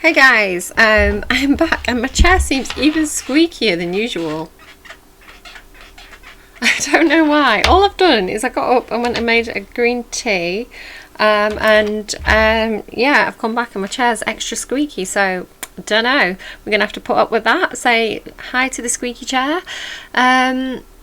Hey guys, I'm back and my chair seems even squeakier than usual. I don't know why. All I've done is I got up and went and made a green tea, yeah, I've come back and my chair's extra squeaky, so I don't know. We're gonna have to put up with that. Say hi to the squeaky chair.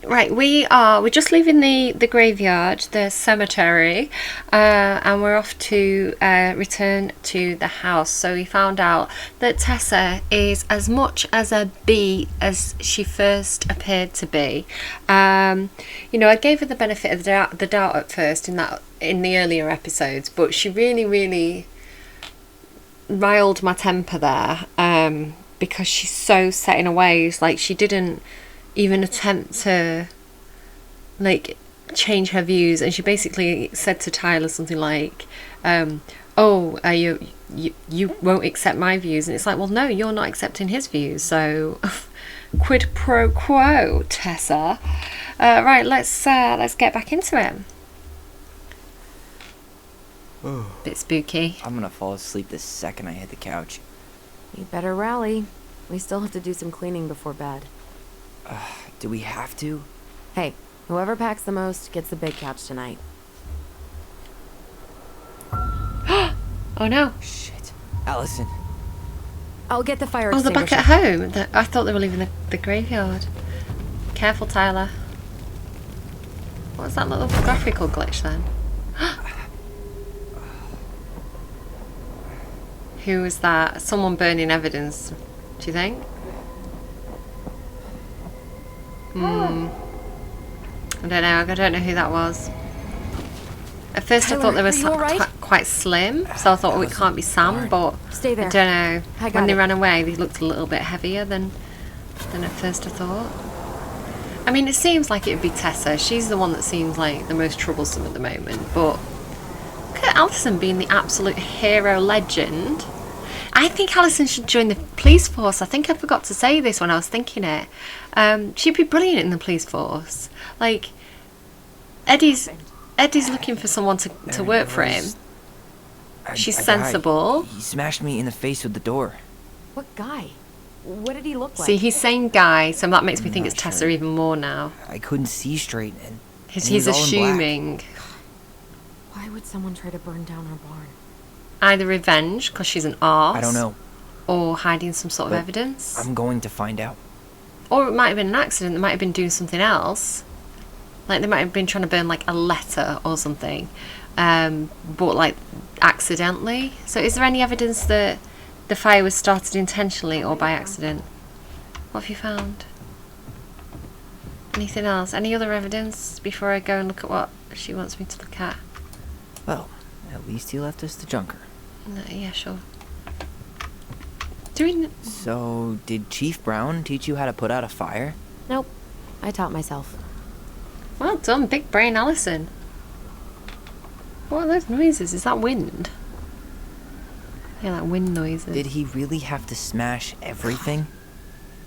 Right, we're just leaving the graveyard, the cemetery, and we're off to return to the house. So we found out that Tessa is as much as a bee as she first appeared to be. I gave her the benefit of the doubt at first in the earlier episodes, but she really riled my temper there, because she's so set in her ways. Like, she didn't even attempt to change her views, and she basically said to Tyler something like, you won't accept my views, and it's like, well, no, you're not accepting his views, so quid pro quo, Tessa. Right, let's get back into it. Bit spooky. I'm gonna fall asleep the second I hit the couch. You better rally. We still have to do some cleaning before bed. Do we have to? Hey, whoever packs the most gets the big couch tonight. Oh no. Shit. Allison. I'll get the fire Oh, they're back extinguisher. at home. I thought they were leaving the graveyard. Careful, Tyler. What was that little graphical glitch then? Who was that? Someone burning evidence, do you think? I don't know who that was. At first Tyler, I thought they were are you all right? quite slim, so I thought, oh, it can't be Sam, but Stay there. I don't know. I got When they it. ran away, they looked a little bit heavier than at first I thought. I mean, it seems like it would be Tessa. She's the one that seems like the most troublesome at the moment, but look at Alison being the absolute hero legend. I think Alison should join the police force. I think I forgot to say this when I was thinking it. She'd be brilliant in the police force. Like, Eddie's looking for someone to work for him. She's sensible. He smashed me in the face with the door. What guy? What did he look like? See, he's saying guy, so that makes me think not it's Tessa sure. even more now. I couldn't see straight, and He's he was all in black. assuming Why would someone try to burn down our barn? either revenge, because she's an arse. I don't know. Or hiding some sort of But evidence. I'm going to find out. Or it might have been an accident. They might have been doing something else. Like, they might have been trying to burn, like, a letter or something. But, like, accidentally. So is there any evidence that the fire was started intentionally or by accident? What have you found? Anything else? Any other evidence before I go and look at what she wants me to look at? Well, at least he left us the junker. No, yeah, sure. Do we... So, did Chief Brown teach you how to put out a fire? Nope. I taught myself. Well done, big brain Alison. What are those noises? Is that wind? Yeah, like wind noises. Did he really have to smash everything?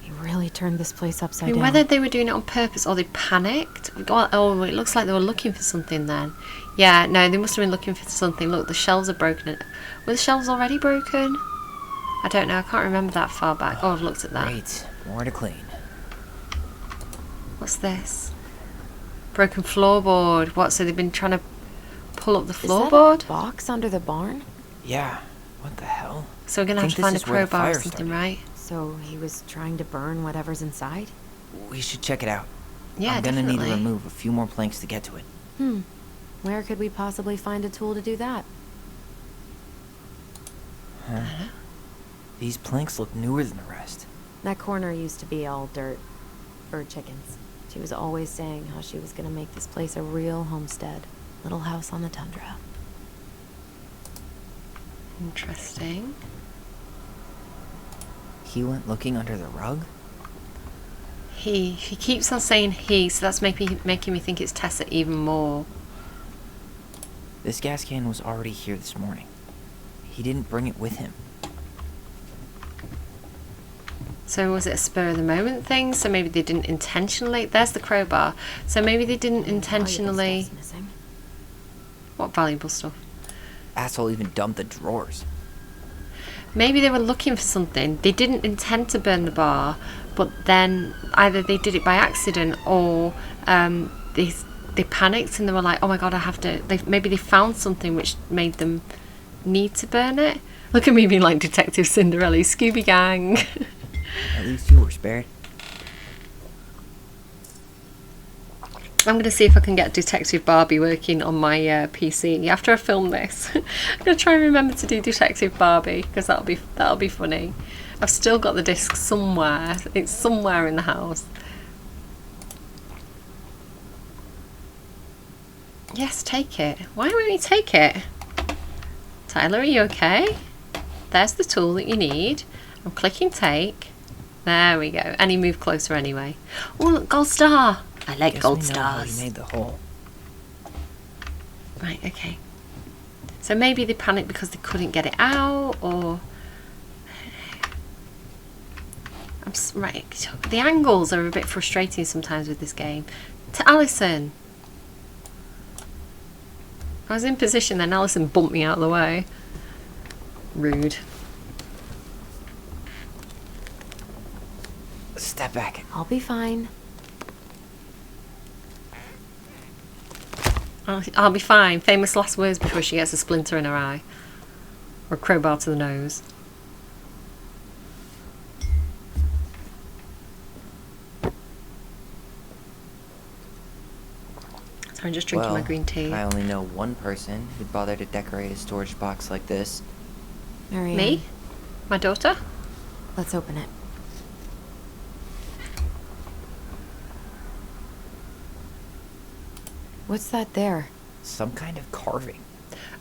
He really turned this place I upside mean, down. whether they were doing it on purpose or they panicked. Oh, it looks like they were looking for something then. Yeah, no, they must have been looking for something. Look, the shelves are broken. Were the shelves already broken? I don't know. I can't remember that far back. Oh, I've looked at that. Great. More to clean. What's this? Broken floorboard. What, so they've been trying to pull up the Is that floorboard? a box under the barn? Yeah. What the hell? So we're going to have think to find a this is where the crowbar or fire something, started. right? So he was trying to burn whatever's inside? We should check it out. Yeah, I'm gonna need definitely. to remove a few more planks to get to it. Where could we possibly find a tool to do that? These planks look newer than the rest. That corner used to be all dirt. For chickens. She was always saying how she was gonna make this place a real homestead. Little house on the tundra. Interesting. He went looking under the rug? He keeps on saying he, so that's making me think it's Tessa even more. This gas can was already here this morning. He didn't bring it with him. So was it a spur of the moment thing? So maybe they didn't intentionally. There's the crowbar. So maybe they didn't intentionally. Valuable stuff's missing. What valuable stuff? Asshole even dumped the drawers. Maybe they were looking for something. They didn't intend to burn the bar, but then either they did it by accident or they panicked and they were like, oh my god, I have to. Maybe they found something which made them need to burn it. Look at me being like Detective Cinderella, Scooby Gang. At least you were spared. I'm going to see if I can get Detective Barbie working on my PC after I film this. I'm going to try and remember to do Detective Barbie because that'll be funny. I've still got the disc somewhere. It's somewhere in the house. Yes, take it. Why won't you take it? Tyler, are you okay? There's the tool that you need. I'm clicking take. There we go. And he moved closer anyway. Oh, look, gold star. I like Guess gold we know how stars. he made the hole. Right, okay. So maybe they panicked because they couldn't get it out, or... Right, the angles are a bit frustrating sometimes with this game. To Alison. I was in position, then Alison bumped me out of the way. Rude. Step back. I'll be fine. I'll be fine. Famous last words before she gets a splinter in her eye. Or a crowbar to the nose. So I'm just drinking my green tea. I only know one person who'd bother to decorate a storage box like this. Marianne, Me? My daughter? let's open it. What's that there? Some kind of carving.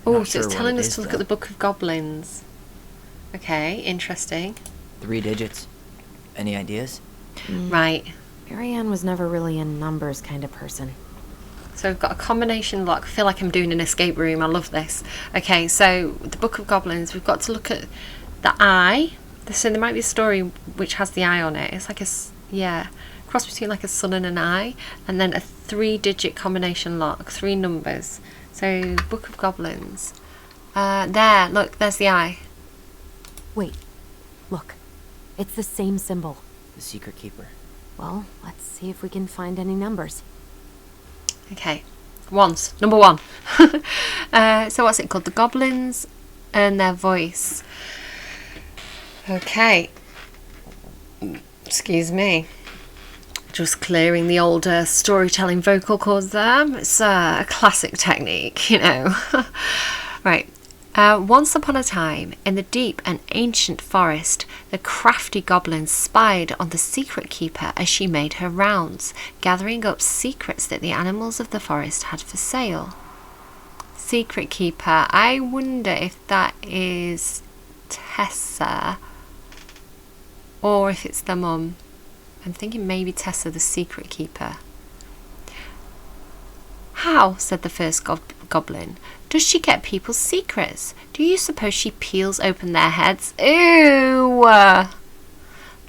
Oh, Not so sure it's what telling it us is, to look though. at the Book of Goblins. Okay, interesting. 3 digits. Any ideas? Right. Marianne was never really a numbers kind of person. So we've got a combination lock. I feel like I'm doing an escape room. I love this. Okay, so the Book of Goblins, we've got to look at the eye. So there might be a story which has the eye on it. It's like cross between like a sun and an eye. And then a 3-digit combination lock, 3 numbers. So Book of Goblins. There, look, there's the eye. Wait, look. It's the same symbol. The secret keeper. Well, let's see if we can find any numbers. Okay, ones. Number 1. So what's it called? The goblins and their voice. Okay. Excuse me. Just clearing the older storytelling vocal cords there. It's a classic technique, you know. Right. Once upon a time, in the deep and ancient forest, the crafty goblin spied on the secret keeper as she made her rounds, gathering up secrets that the animals of the forest had for sale. Secret keeper. I wonder if that is Tessa or if it's the mum. I'm thinking maybe Tessa, the secret keeper. How, said the first goblin, does she get people's secrets? Do you suppose she peels open their heads? Ew!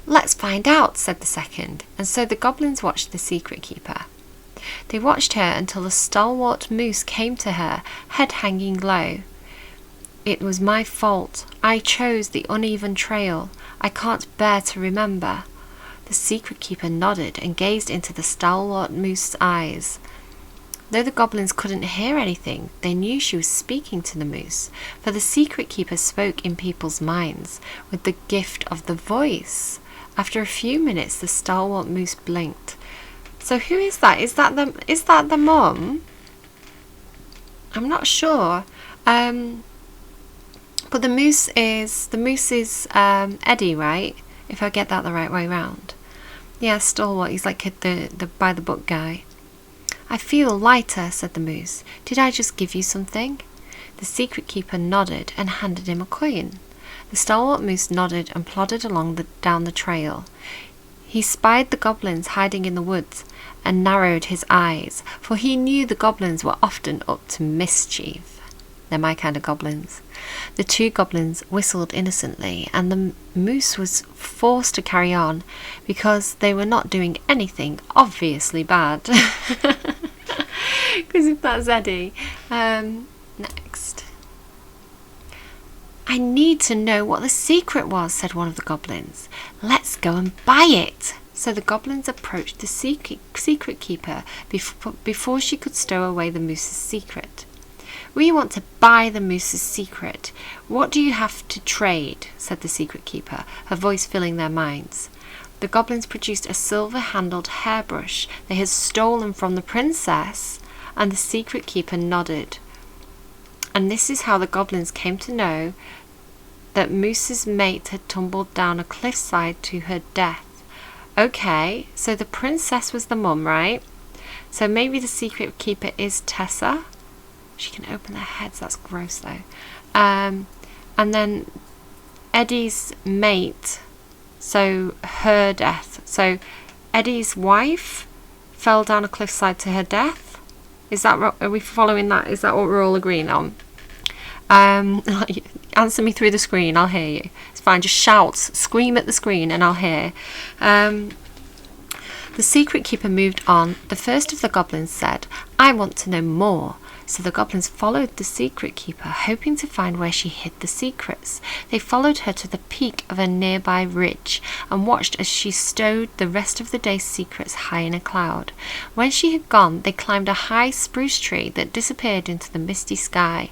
Let's find out, said the second, and so the goblins watched the secret keeper. They watched her until the stalwart moose came to her, head hanging low. It was my fault. I chose the uneven trail. I can't bear to remember. The secret keeper nodded and gazed into the stalwart moose's eyes. Though the goblins couldn't hear anything, they knew she was speaking to the moose, for the secret keeper spoke in people's minds, with the gift of the voice. After a few minutes, the stalwart moose blinked. So who is that? Is that the mum? I'm not sure. But the moose is Eddie, right? If I get that the right way round. Yeah, stalwart. He's like the by the book guy. I feel lighter, said the moose. Did I just give you something? The secret keeper nodded and handed him a coin. The stalwart moose nodded and plodded along down the trail. He spied the goblins hiding in the woods and narrowed his eyes, for he knew the goblins were often up to mischief. They're my kind of goblins. The 2 goblins whistled innocently, and the moose was forced to carry on because they were not doing anything obviously bad. Because if that's Eddie. Next. I need to know what the secret was, said one of the goblins. Let's go and buy it. So the goblins approached the secret keeper before she could stow away the moose's secret. We want to buy the moose's secret. What do you have to trade? Said the secret keeper, her voice filling their minds. The goblins produced a silver-handled hairbrush they had stolen from the princess, and the secret keeper nodded. And this is how the goblins came to know that Moose's mate had tumbled down a cliffside to her death. Okay, so the princess was the mum, right? So maybe the secret keeper is Tessa. She can open their heads, that's gross though. And then Eddie's mate, so her death. So Eddie's wife fell down a cliffside to her death. Is that, are we following that? Is that what we're all agreeing on? Answer me through the screen, I'll hear you. It's fine, just shout, scream at the screen and I'll hear. The secret keeper moved on. The first of the goblins said, I want to know more. So the goblins followed the secret keeper, hoping to find where she hid the secrets. They followed her to the peak of a nearby ridge and watched as she stowed the rest of the day's secrets high in a cloud. When she had gone, they climbed a high spruce tree that disappeared into the misty sky.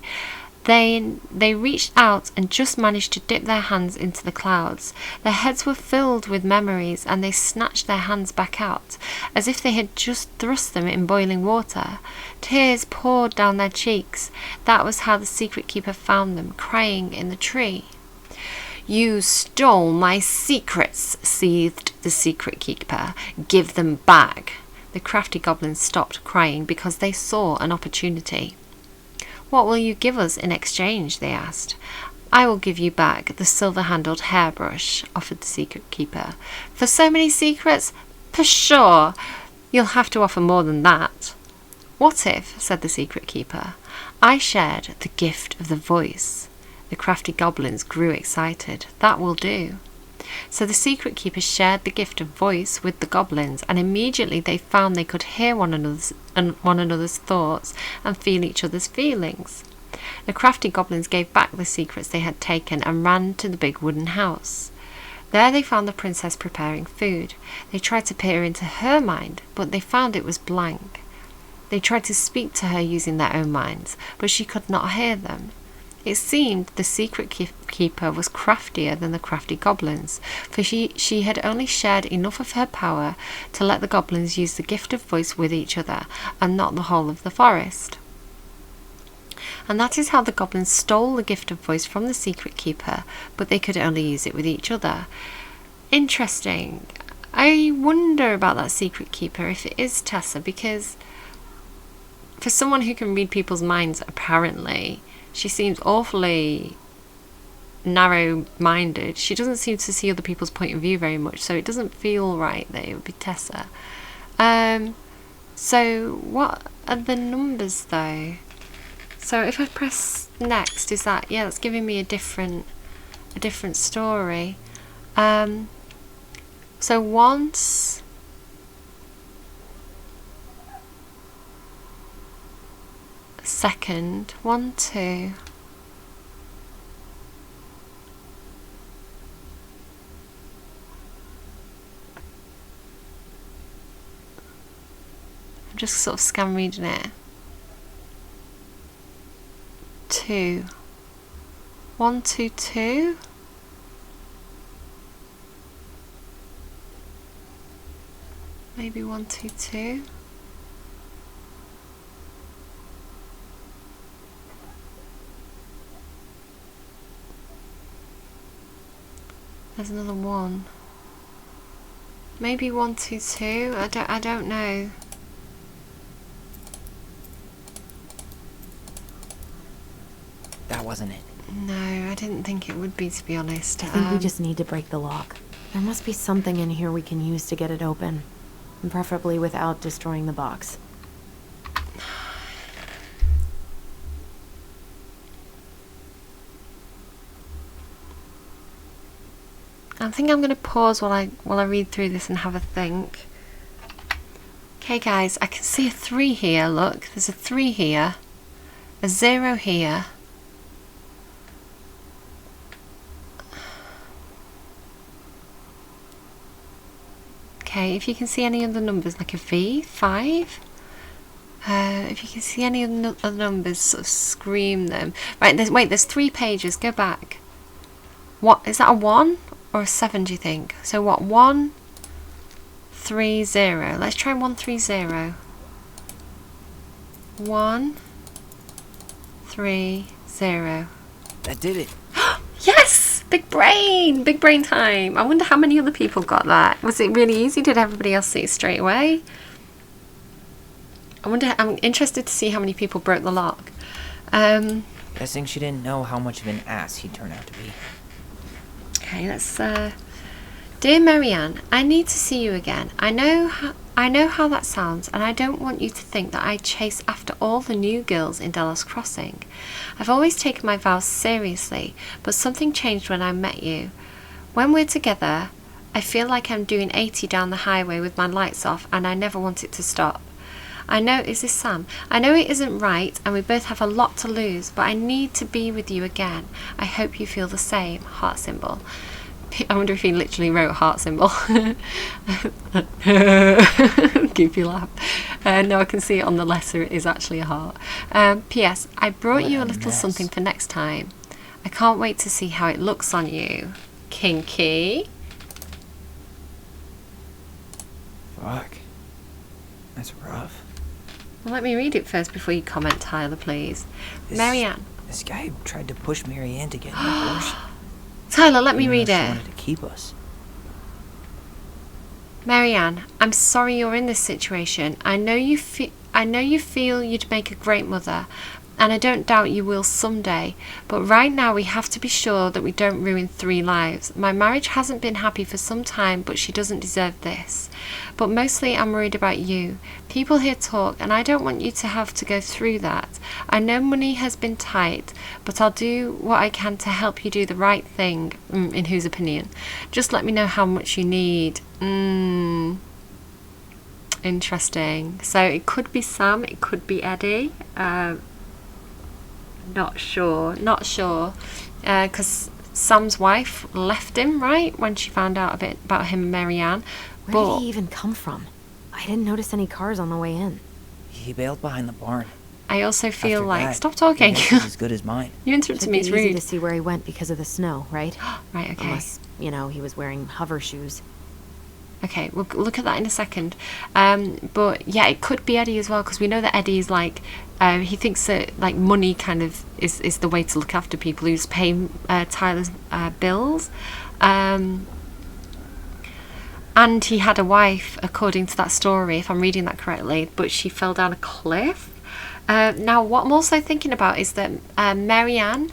They reached out and just managed to dip their hands into the clouds. Their heads were filled with memories, and they snatched their hands back out, as if they had just thrust them in boiling water. Tears poured down their cheeks. That was how the secret keeper found them, crying in the tree. You stole my secrets, seethed the secret keeper. Give them back. The crafty goblins stopped crying because they saw an opportunity. What will you give us in exchange? They asked. I will give you back the silver-handled hairbrush, offered the secret keeper. For so many secrets? Pshaw! You'll have to offer more than that. What if, said the secret keeper, I shared the gift of the voice? The crafty goblins grew excited. That will do. So the secret keeper shared the gift of voice with the goblins, and immediately they found they could hear one another's thoughts and feel each other's feelings. The crafty goblins gave back the secrets they had taken and ran to the big wooden house. There they found the princess preparing food. They tried to peer into her mind, but they found it was blank. They tried to speak to her using their own minds, but she could not hear them. It seemed the secret keeper was craftier than the crafty goblins, for she had only shared enough of her power to let the goblins use the gift of voice with each other, and not the whole of the forest. And that is how the goblins stole the gift of voice from the secret keeper, but they could only use it with each other. Interesting. I wonder about that secret keeper, if it is Tessa, because for someone who can read people's minds, apparently, she seems awfully narrow-minded. She doesn't seem to see other people's point of view very much, so it doesn't feel right that it would be Tessa. So what are the numbers though? So if I press next, is that, yeah, that's giving me a different story. So once second, 1, 2. I'm just sort of scan reading it. 2. 1, 2, 2. Maybe 1, 2, 2. There's another 1. Maybe 1, 2, 2. I don't know. That wasn't it. No, I didn't think it would be, to be honest. I think we just need to break the lock. There must be something in here we can use to get it open. And preferably without destroying the box. I think I'm going to pause while I read through this and have a think. Okay guys, I can see a 3 here, look. There's a 3 here. A 0 here. Okay, if you can see any other numbers, like a V, 5. If you can see any other numbers, sort of scream them. Right, there's 3 pages. Go back. What is that, a 1 or a 7, do you think? So what, 1, 3, 0. Let's try 1, 3, 0. 1, 3, 0. That did it. Yes! Big brain time. I wonder how many other people got that. Was it really easy? Did everybody else see it straight away? I'm interested to see how many people broke the lock. Guessing she didn't know how much of an ass he'd turn out to be. Okay, let's Dear Marianne, I need to see you again. I know how that sounds, and I don't want you to think that I chase after all the new girls in Delos Crossing. I've always taken my vows seriously, but something changed when I met you. When we're together, I feel like I'm doing 80 down the highway with my lights off, and I never want it to stop. I know, is this Sam? I know it isn't right, and we both have a lot to lose, but I need to be with you again. I hope you feel the same. Heart symbol. I wonder if he literally wrote heart symbol. Goofy laugh. No, I can see it on the letter. It is actually a heart. P.S. I brought you a little something for next time. I can't wait to see how it looks on you. Kinky. Fuck. That's rough. Well, let me read it first before you comment, Tyler, please. Marianne. This guy tried to push Marianne to get an abortion. Tyler, let me Even read though she it. wanted to keep us. Marianne, I'm sorry you're in this situation. I know you feel you'd make a great mother, and I don't doubt you will someday. But right now we have to be sure that we don't ruin 3 lives. My marriage hasn't been happy for some time, but she doesn't deserve this. But mostly I'm worried about you. People here talk, and I don't want you to have to go through that. I know money has been tight, but I'll do what I can to help you do the right thing. In whose opinion? Just let me know how much you need. Interesting. So it could be Sam, it could be Eddie. Not sure. Because Sam's wife left him, right, when she found out a bit about him and Marianne. Where did he even come from? I didn't notice any cars on the way in. He bailed behind the barn. I also feel After like... that, Stop talking. his guess is as good as mine. You interrupted Should me, be it's easy rude. to see where he went because of the snow, right? Right, okay. Unless, he was wearing hover shoes. Okay, we'll look at that in a second. But yeah, it could be Eddie as well, because we know that Eddie is like... he thinks that like money kind of is the way to look after people who's paying Tyler's bills. And he had a wife, according to that story, if I'm reading that correctly, but she fell down a cliff. Now, what I'm also thinking about is that Marianne,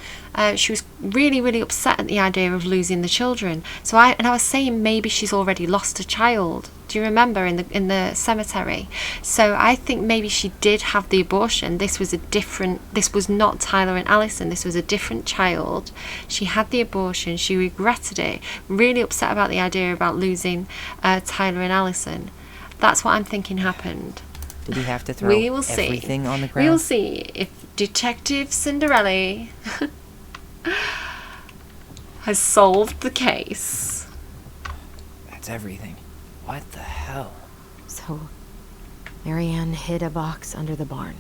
she was really, really upset at the idea of losing the children. So I was saying maybe she's already lost a child. Do you remember in the cemetery? So I think maybe she did have the abortion. This was not Tyler and Allison. This was a different child. She had the abortion. She regretted it. Really upset about the idea about losing Tyler and Allison. That's what I'm thinking happened. Did he have to throw We will see. everything on the ground? We'll see if Detective Cinderella has solved the case. That's everything. What the hell? So, Marianne hid a box under the barn.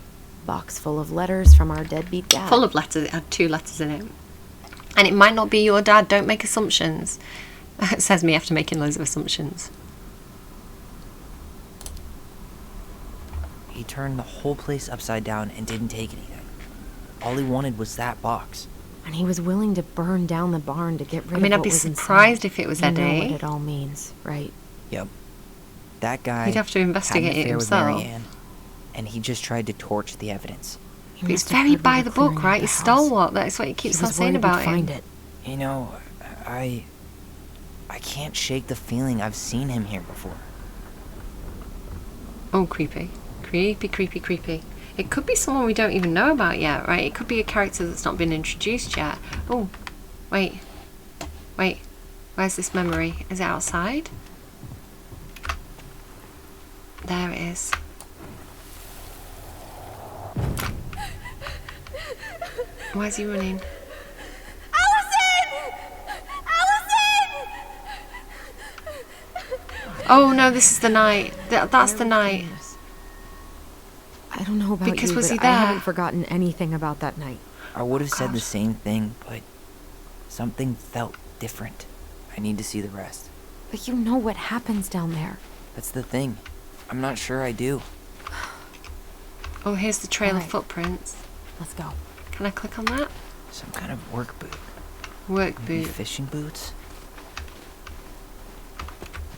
Box full of letters from our deadbeat dad. Full of letters. It had 2 letters in it. And it might not be your dad. Don't make assumptions. It says me after making loads of assumptions. He turned the whole place upside down and didn't take anything. All he wanted was that box. And he was willing to burn down the barn to get rid of I'd what be was surprised inside. if it was You know Eddie. what it all means, right? Yep. That guy He'd have to investigate had an it affair himself. with Marianne, and he just tried to torch the evidence. He But he's must have very heard we by were the book, clearing out right? the He's house. stalwart. That's what he keeps He on was saying worried about we'd him. find it. You know, I can't shake the feeling I've seen him here before. Oh, creepy. Creepy. It could be someone we don't even know about yet, right? It could be a character that's not been introduced yet. Oh, wait. Where's this memory? Is it outside? There it is. Why is he running? Allison! Oh no, this is the night. That's the night. I don't know about Because you, was but he I there? haven't forgotten anything about that night. I would have said the God. same thing, but something felt different. I need to see the rest. But you know what happens down there. That's the thing. I'm not sure I do. Oh, here's the trail of Alright. footprints. Let's go. Can I click on that? Some kind of work boot. Work Maybe boot. fishing boots?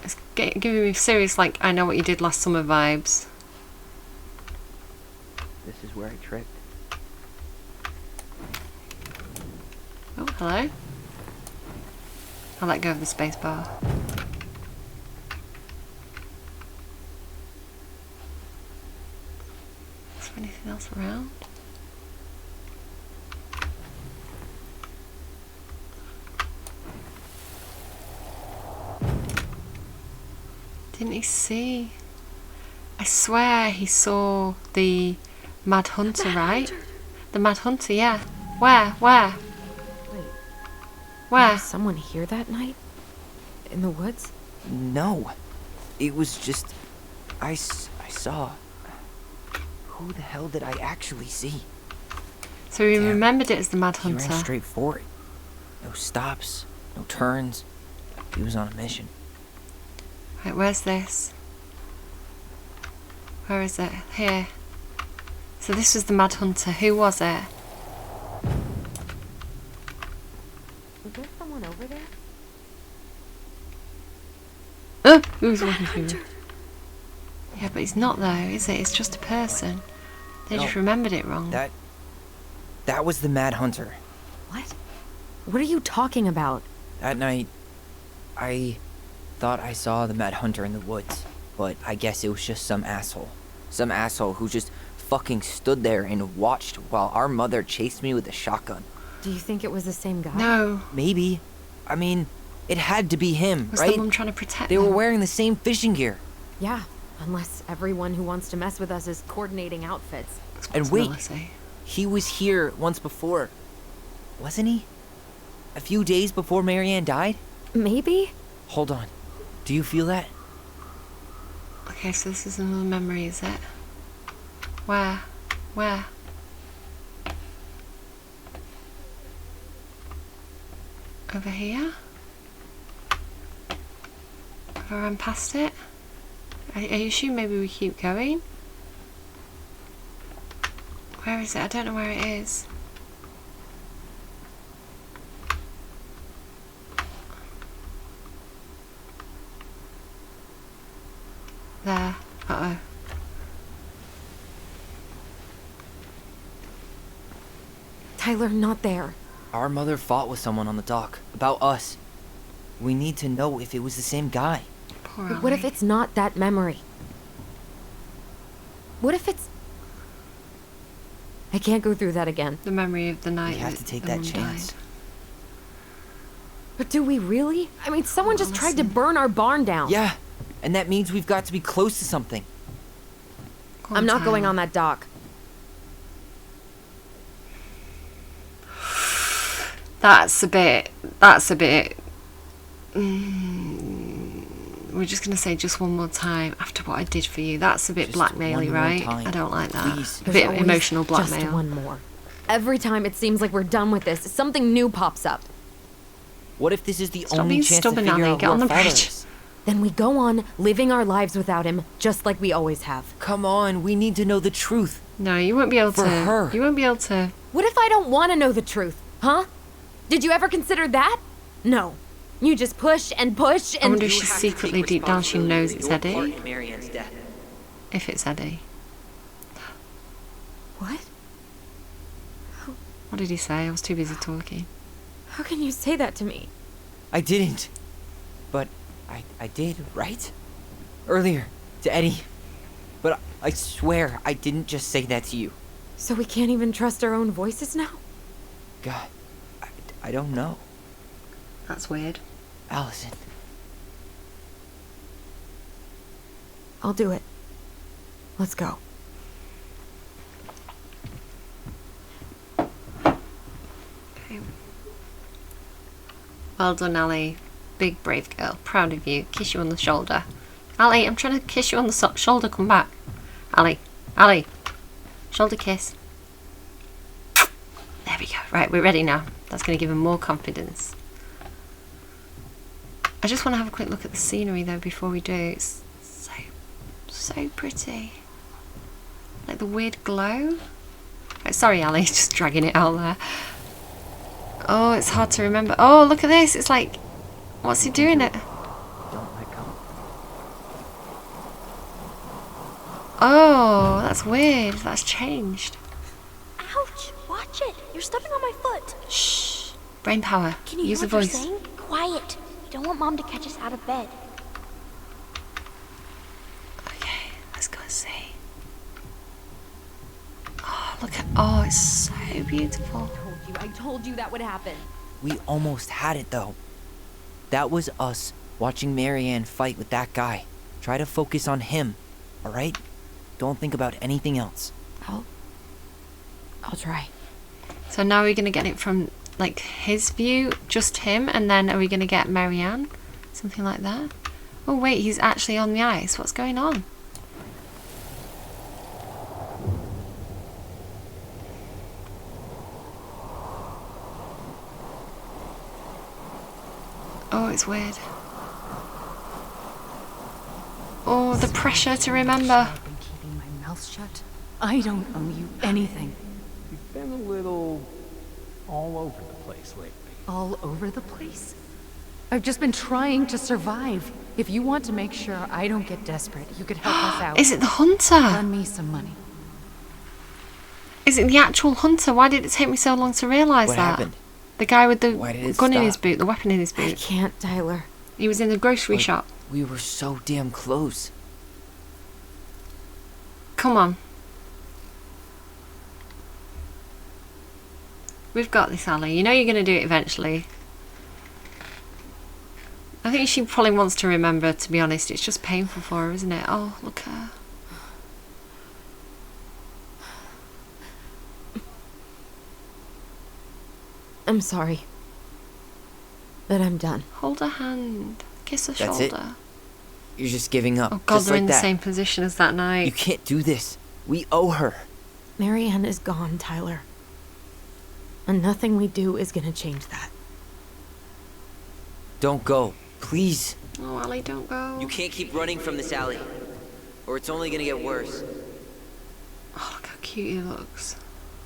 It's giving me serious, like, I know what you did last summer vibes. This is where I tripped. Oh, hello. I'll let go of the space bar. Is there anything else around? Didn't he see? I swear he saw the Mad Hunter, right? The Mad Hunter, yeah. Where? Wait, Where? was someone here that night? In the woods? No. It was just... I saw... Who the hell did I actually see? So he Damn. remembered it as the Mad He ran Hunter. straight for it. No stops, no turns. He was on a mission. Right, where's this? Where is it? Here. So this was the Mad Hunter. Who was it? Was there someone over there? Oh, who's walking through me? Yeah, but he's not though, is it? It's just a person. They just No. remembered it wrong. That was the Mad Hunter. What? What are you talking about? That night, I thought I saw the Mad Hunter in the woods, but I guess it was just some asshole. Some asshole who just fucking stood there and watched while our mother chased me with a shotgun. Do you think it was the same guy? No. Maybe. I mean, it had to be him, Was right? the mum trying to protect They were them? wearing the same fishing gear. Yeah, unless everyone who wants to mess with us is coordinating outfits. And wait, Responsibility. he was here once before. Wasn't he? A few days before Marianne died? Maybe? Hold on. Do you feel that? Okay, so this is another memory, is it? Where? Where? Over here? Have I run past it? Are you sure maybe we keep going? Where is it? I don't know where it is. There. Uh-oh. Tyler, not there. Our mother fought with someone on the dock. About us. We need to know if it was the same guy. Poor But what if Ellie. it's not that memory? What if it's... I can't go through that again. The memory of the night We have to take the that mum chance. died. But do we really? I mean, someone Oh, just tried to listen. burn our barn down. Yeah, and that means we've got to be close to something. Go on, I'm not going Tyler. on that dock. That's a bit. We're just gonna say just one more time after what I did for you. That's a bit Just blackmail-y, one more right? time, I don't like that. please. A There's bit of always emotional blackmail. Just one more. Every time it seems like we're done with this, something new pops up. What if this is the Stop only being chance to stubborn, figure Ellie. out Get who on our the father bridge. is? Then we go on living our lives without him, just like we always have. Come on, we need to know the truth. No, you won't be able For to. her. You won't be able to. What if I don't want to know the truth, huh? Did you ever consider that? No. You just push and push I and... wonder if she secretly, deep down, she knows it's Eddie. Marianne's death. If it's Eddie. What? What did he say? I was too busy talking. How can you say that to me? I didn't. But I did, right? Earlier, to Eddie. But I swear I didn't just say that to you. So we can't even trust our own voices now? God, I don't know. That's weird. Allison. I'll do it. Let's go. Okay. Well done, Ellie. Big brave girl. Proud of you. Kiss you on the shoulder. Ali, I'm trying to kiss you on the shoulder. Come back. Ali. Ali. Shoulder kiss. There we go. Right, we're ready now. That's going to give him more confidence. I just want to have a quick look at the scenery though before we do. It's so pretty. Like the weird glow. Oh, sorry, Ali, just dragging it out there. Oh, it's hard to remember. Oh, look at this. It's like, what's he doing it? Don't let go. Oh, that's weird. That's changed. Ouch! Watch it! You're stepping on my foot. Shh. Brain power. Can you Use hear the what voice. you're saying? Quiet. We don't want Mom to catch us out of bed. Okay, let's go and see. Oh, look at. Oh, it's so beautiful. I told you that would happen. We almost had it though. That was us watching Marianne fight with that guy. Try to focus on him, alright? Don't think about anything else. I'll try. So now we're gonna get it from like his view, just him, and then are we gonna get Marianne? Something like that. Oh wait, he's actually on the ice. What's going on? Oh, it's weird. Oh, the pressure to remember. I've been keeping my mouth shut. I don't owe you anything. You've been a little all over the place lately. All over the place? I've just been trying to survive. If you want to make sure I don't get desperate, you could help us out. Is it the hunter? Lend me some money. Is it the actual hunter? Why did it take me so long to realise What that? happened? The guy with the Why did it gun in his stop? boot, the weapon in his I boot. can't, Tyler. He was in the grocery But shop. We were so damn close. Come on. We've got this, Ali. You know you're going to do it eventually. I think she probably wants to remember, to be honest. It's just painful for her, isn't it? Oh, look at her. I'm sorry. But I'm done. Hold her hand. Kiss her That's it? shoulder. You're just giving up. Oh God, just they're like in the that. same position as that You night. can't do this. We owe her. Marianne is gone, Tyler. And nothing we do is gonna change that. Don't go. Please. Oh, Ali, don't go. You can't keep running from this alley. Or it's only gonna get worse. Oh, look how cute he looks.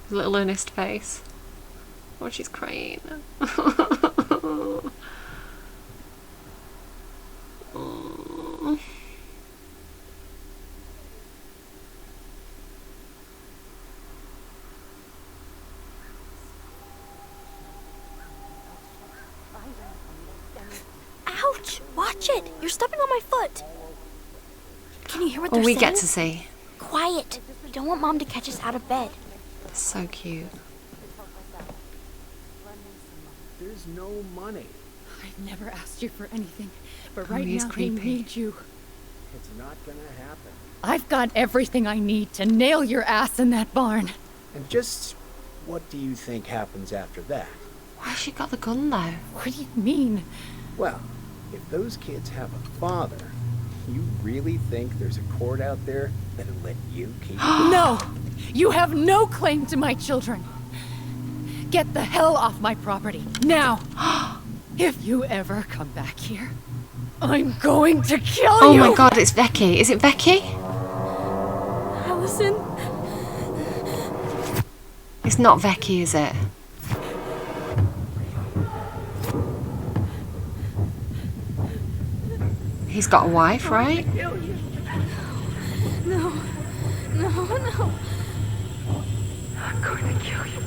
His little earnest face. Oh, she's crying. Oh. Ouch! Watch it! You're stepping on my foot. Can you hear what Oh, they're we saying? get to see. Quiet. We don't want Mom to catch us out of bed. So cute. There's no money. I've never asked you for anything, but Oh, right he's now I creepy. need you. It's not gonna happen. I've got everything I need to nail your ass in that barn. And just what do you think happens after that? Why she got the gun though? What do you mean? Well, if those kids have a father, you really think there's a court out there that'll let you keep them? No! You have no claim to my children. Get the hell off my property, now! If you ever come back here, I'm going to kill Oh you! my God, it's Becky. Is it Becky? Allison? It's not Becky, is it? He's got a wife, right? No. No, no. I'm going to kill you.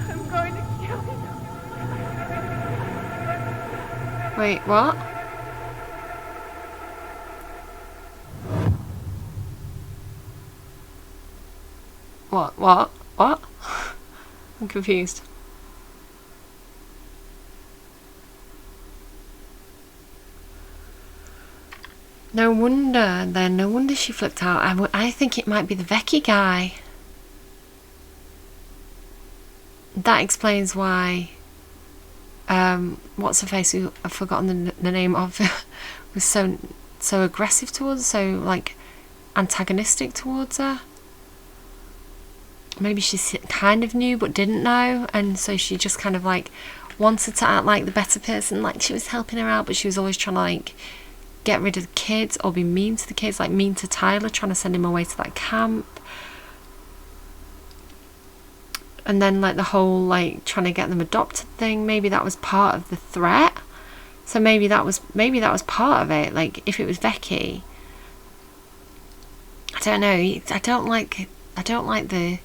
I'm going to kill you. Wait, what? What? I'm confused. No wonder then. No wonder she flipped out. I think it might be the Becky guy. that explains why what's her face, who I've forgotten the name of, was so aggressive towards her, so like antagonistic towards her. Maybe she kind of knew but didn't know, and so she just kind of like wanted to act like the better person, like she was helping her out, but she was always trying to like get rid of the kids or be mean to the kids, like mean to Tyler, trying to send him away to that camp. And then like the whole like trying to get them adopted thing, maybe that was part of the threat. So maybe that was part of it. Like if it was Becky, I don't know. I don't like the.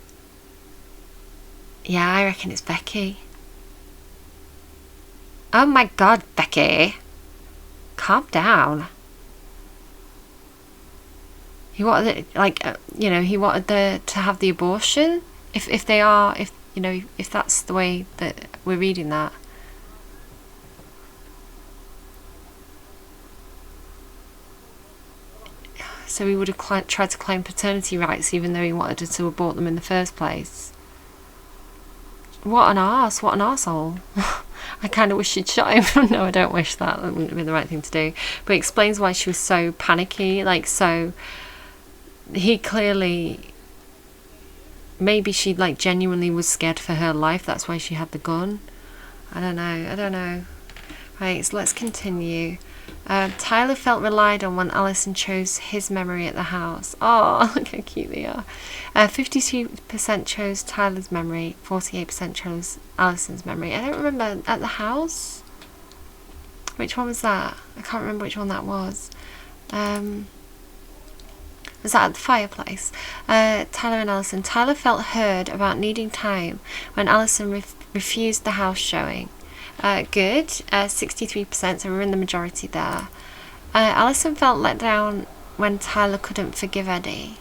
Yeah, I reckon it's Becky. Oh my God, Becky, calm down. He wanted he wanted to have the abortion. If that's the way that we're reading that. So he would have tried to claim paternity rights even though he wanted her to abort them in the first place. What an arse, what an arsehole. I kind of wish she'd shot him. No, I don't wish that. That wouldn't have been the right thing to do. But it explains why she was so panicky. Like, so he clearly... Maybe she like genuinely was scared for her life. That's why she had the gun. I don't know. Right, so let's continue. Tyler felt relied on when Allison chose his memory at the house. Oh, look how cute they are. 52% chose Tyler's memory, 48% chose Allison's memory. I don't remember at the house. Which one was that? I can't remember which one that was. Was that at the fireplace? Tyler and Allison. Tyler felt heard about needing time when Allison refused the house showing. Good. 63%, so we're in the majority there. Allison felt let down when Tyler couldn't forgive Eddie.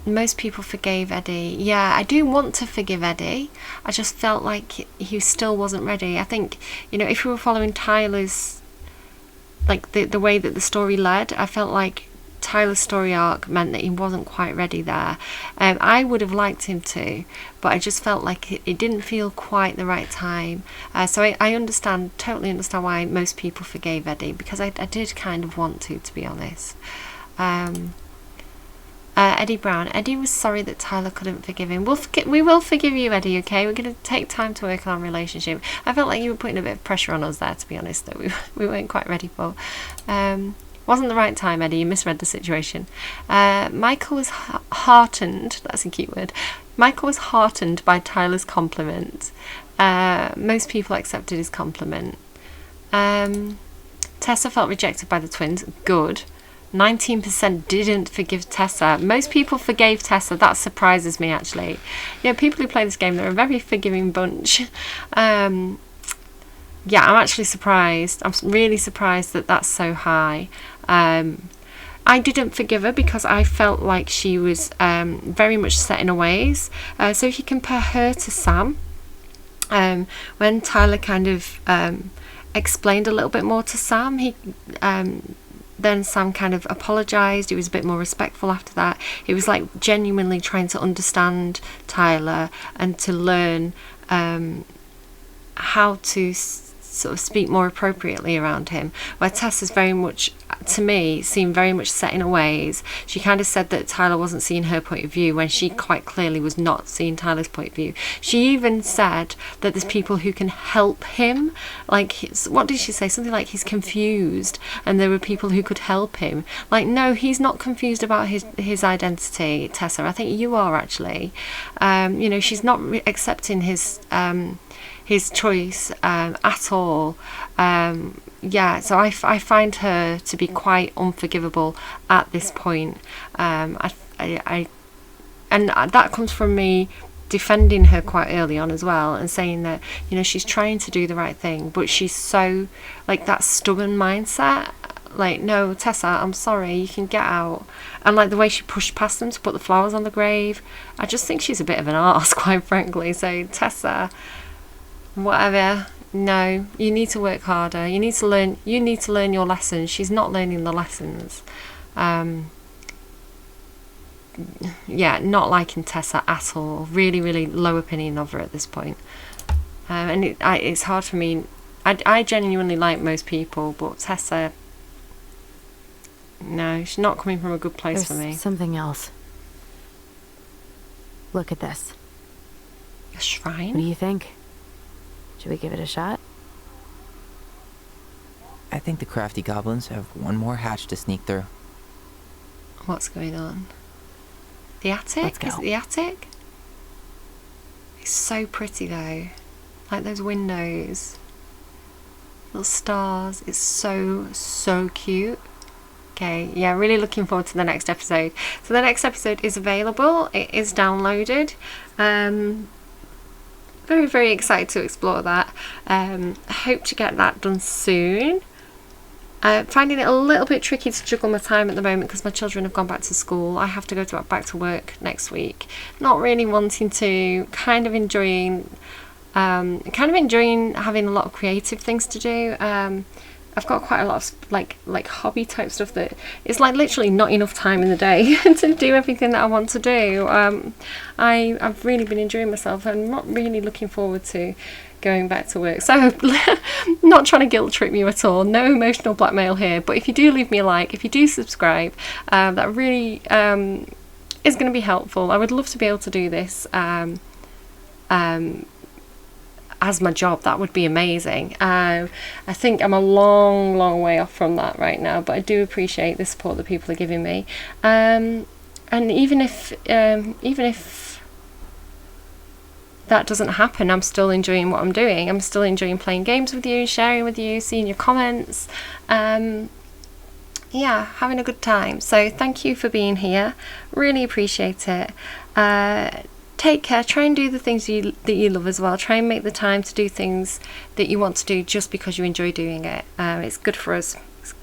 Most people forgave Eddie. Yeah, I do want to forgive Eddie. I just felt like he still wasn't ready. I think, if we were following Tyler's, like the way that the story led, I felt like Tyler's story arc meant that he wasn't quite ready there. I would have liked him to, but I just felt like it didn't feel quite the right time. So I totally understand why most people forgave Eddie, because I did kind of want to be honest. Eddie Brown. Eddie was sorry that Tyler couldn't forgive him. We will forgive you, Eddie, okay? We're going to take time to work on our relationship. I felt like you were putting a bit of pressure on us there, to be honest, that we weren't quite ready for. Wasn't the right time, Eddie. You misread the situation. Michael was heartened. That's a cute word. Michael was heartened by Tyler's compliment. Most people accepted his compliment. Tessa felt rejected by the twins. Good. 19% didn't forgive Tessa. Most people forgave Tessa. That surprises me, actually. People who play this game, they're a very forgiving bunch. Yeah, I'm actually surprised. I'm really surprised that that's so high. I didn't forgive her because I felt like she was very much set in her ways. So if you compare her to Sam, when Tyler kind of explained a little bit more to Sam, then Sam kind of apologised. He was a bit more respectful after that. He was like genuinely trying to understand Tyler and to learn how to sort of speak more appropriately around him, where Tessa's very much, to me, seemed very much set in her ways. She kind of said that Tyler wasn't seeing her point of view when she quite clearly was not seeing Tyler's point of view. She even said that there's people who can help him, like, what did she say? Something like he's confused and there were people who could help him. Like, no, he's not confused about his identity, Tessa. I think you are, actually. She's not accepting his choice at all. So I find her to be quite unforgivable at this point. And that comes from me defending her quite early on as well, and saying that she's trying to do the right thing, but she's so like that stubborn mindset. Like, no, Tessa, I'm sorry, you can get out. And like the way she pushed past them to put the flowers on the grave, I just think she's a bit of an arse, quite frankly. So Tessa, whatever, no, you need to work harder. You need to learn your lessons. She's not learning the lessons. yeah, not liking Tessa at all. Really, really low opinion of her at this point. And it's hard for me. I genuinely like most people, but Tessa, no, she's not coming from a good place for me. There's something else. Look at this. A What do shrine? you think? Should we give it a shot? I think the crafty goblins have one more hatch to sneak through. What's going on? The attic? Let's go. Is it the attic? It's so pretty though. Like those windows. Little stars. It's so cute. Okay, yeah, really looking forward to the next episode. So the next episode is available. It is downloaded. Very, very excited to explore that. I hope to get that done soon. Finding it a little bit tricky to juggle my time at the moment because my children have gone back to school. I have to go back to work next week. Not really wanting to, kind of enjoying having a lot of creative things to do. I've got quite a lot of like hobby type stuff that it's like literally not enough time in the day to do everything that I want to do. I've really been enjoying myself and not really looking forward to going back to work. So not trying to guilt trip you at all. No emotional blackmail here. But if you do leave me a like, if you do subscribe, that really is going to be helpful. I would love to be able to do this as my job. That would be amazing. I think I'm a long way off from that right now, but I do appreciate the support that people are giving me. And even if that doesn't happen, I'm still enjoying what I'm doing. I'm still enjoying playing games with you, sharing with you, seeing your comments. Yeah, having a good time. So thank you for being here. Really appreciate it. Take care. Try and do the things that you love as well. Try and make the time to do things that you want to do just because you enjoy doing it. It's good for us. It's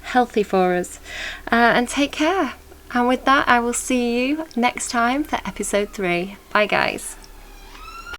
healthy for us. And take care. And with that, I will see you next time for episode 3. Bye, guys.